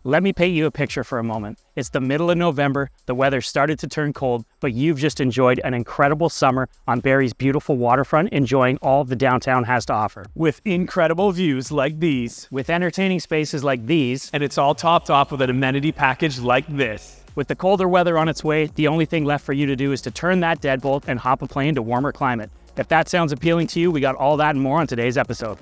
Let me paint you a picture for a moment. It's the middle of November, the weather started to turn cold, but you've just enjoyed an incredible summer on Barrie's beautiful waterfront, enjoying all the downtown has to offer. With incredible views like these. With entertaining spaces like these. And it's all topped off with an amenity package like this. With the colder weather on its way, the only thing left for you to do is to turn that deadbolt and hop a plane to warmer climate. If that sounds appealing to you, we got all that and more on today's episode.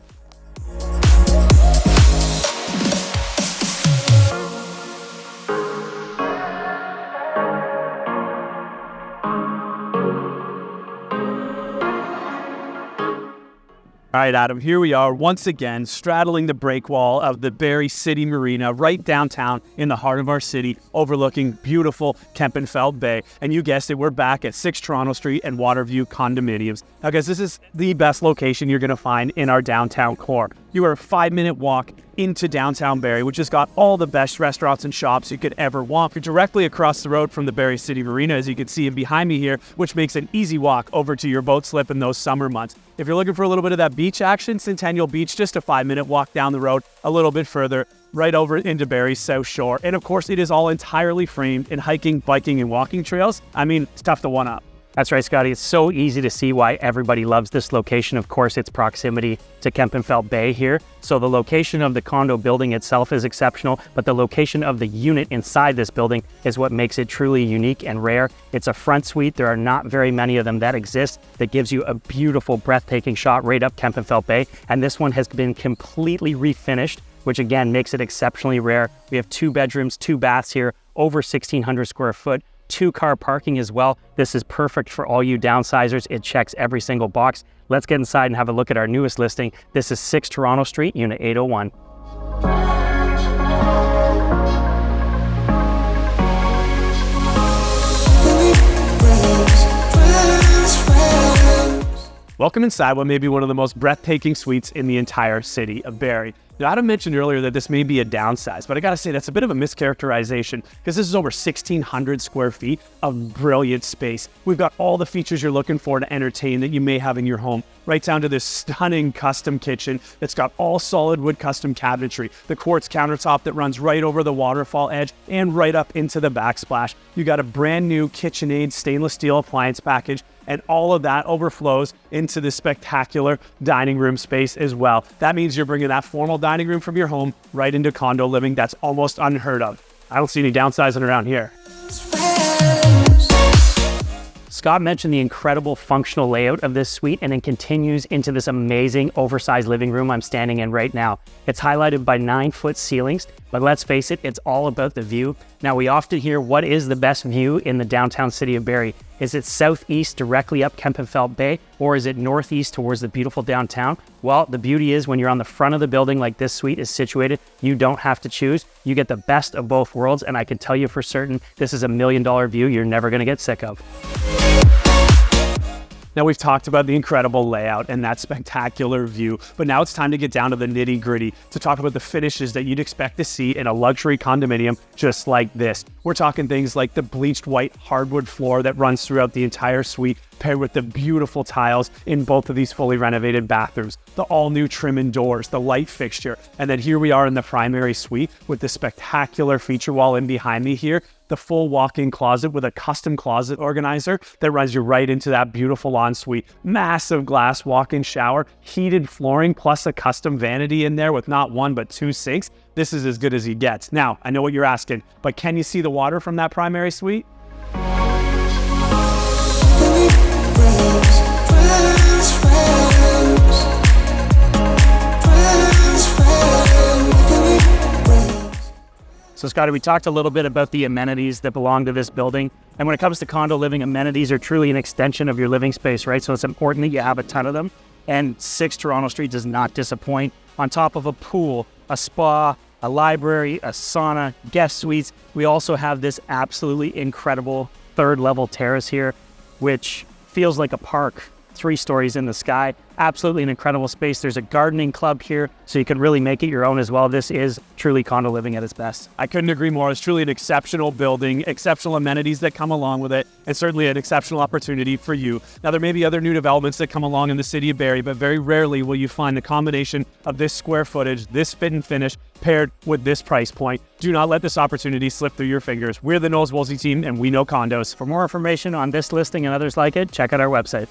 All right, Adam, here we are once again straddling the breakwall of the Barrie City Marina right downtown in the heart of our city, overlooking beautiful Kempenfelt Bay. And you guessed it, we're back at 6 Toronto Street and Waterview condominiums. Now, guys, this is the best location you're going to find in our downtown core. You are a 5-minute walk into downtown Barrie, which has got all the best restaurants and shops you could ever want. You're directly across the road from the Barrie City Marina, as you can see behind me here, which makes an easy walk over to your boat slip in those summer months. If you're looking for a little bit of that beach action, Centennial Beach, just a 5-minute walk down the road, a little bit further, right over into Barrie's South Shore. And of course, it is all entirely framed in hiking, biking, and walking trails. I mean, it's tough to one up. That's right, Scotty. It's so easy to see why everybody loves this location. Of course, its proximity to Kempenfelt Bay here. So the location of the condo building itself is exceptional, but the location of the unit inside this building is what makes it truly unique and rare. It's a front suite. There are not very many of them that exist that gives you a beautiful, breathtaking shot right up Kempenfelt Bay. And this one has been completely refinished, which again makes it exceptionally rare. We have 2 bedrooms, 2 baths here, over 1,600 square foot. 2-car parking as well. This is perfect for all you downsizers. It checks every single box. Let's get inside and have a look at our newest listing. This is 6 Toronto Street, Unit 801. Welcome inside what may be one of the most breathtaking suites in the entire city of Barrie. Now, Adam mentioned earlier that this may be a downsize, but I gotta say that's a bit of a mischaracterization because this is over 1,600 square feet of brilliant space. We've got all the features you're looking for to entertain that you may have in your home, right down to this stunning custom kitchen that's got all solid wood custom cabinetry, the quartz countertop that runs right over the waterfall edge and right up into the backsplash. You got a brand new KitchenAid stainless steel appliance package, and all of that overflows into this spectacular dining room space as well. That means you're bringing that formal dining room from your home right into condo living. That's almost unheard of. I don't see any downsizing around here. Scott mentioned the incredible functional layout of this suite, and it continues into this amazing oversized living room I'm standing in right now. It's highlighted by 9-foot ceilings, but let's face it, it's all about the view. Now, we often hear, what is the best view in the downtown city of Barrie? Is it southeast directly up Kempenfelt Bay, or is it northeast towards the beautiful downtown? Well, the beauty is when you're on the front of the building like this suite is situated, you don't have to choose. You get the best of both worlds, and I can tell you for certain, this is $1 million view you're never gonna get sick of. Now, we've talked about the incredible layout and that spectacular view, but now it's time to get down to the nitty-gritty to talk about the finishes that you'd expect to see in a luxury condominium just like this. We're talking things like the bleached white hardwood floor that runs throughout the entire suite, paired with the beautiful tiles in both of these fully renovated bathrooms, the all-new trim and doors, the light fixture, and then here we are in the primary suite with the spectacular feature wall in behind me here, the full walk-in closet with a custom closet organizer that runs you right into that beautiful ensuite. Massive glass walk-in shower, heated flooring, plus a custom vanity in there with not 1 but 2 sinks. This is as good as he gets. Now, I know what you're asking, but can you see the water from that primary suite? So Scotty, we talked a little bit about the amenities that belong to this building. And when it comes to condo living, amenities are truly an extension of your living space, right? So it's important that you have a ton of them. And 6 Toronto Street does not disappoint. On top of a pool, a spa, a library, a sauna, guest suites, we also have this absolutely incredible 3rd level terrace here, which feels like a park, 3 stories in the sky. Absolutely an incredible space. There's a gardening club here, so you can really make it your own as well. This is truly condo living at its best. I couldn't agree more. It's truly an exceptional building, exceptional amenities that come along with it, and certainly an exceptional opportunity for you. Now, there may be other new developments that come along in the city of Barrie, but very rarely will you find the combination of this square footage, this fit and finish, paired with this price point. Do not let this opportunity slip through your fingers. We're the Knowles Woolsey team, and we know condos. For more information on this listing and others like it, check out our website.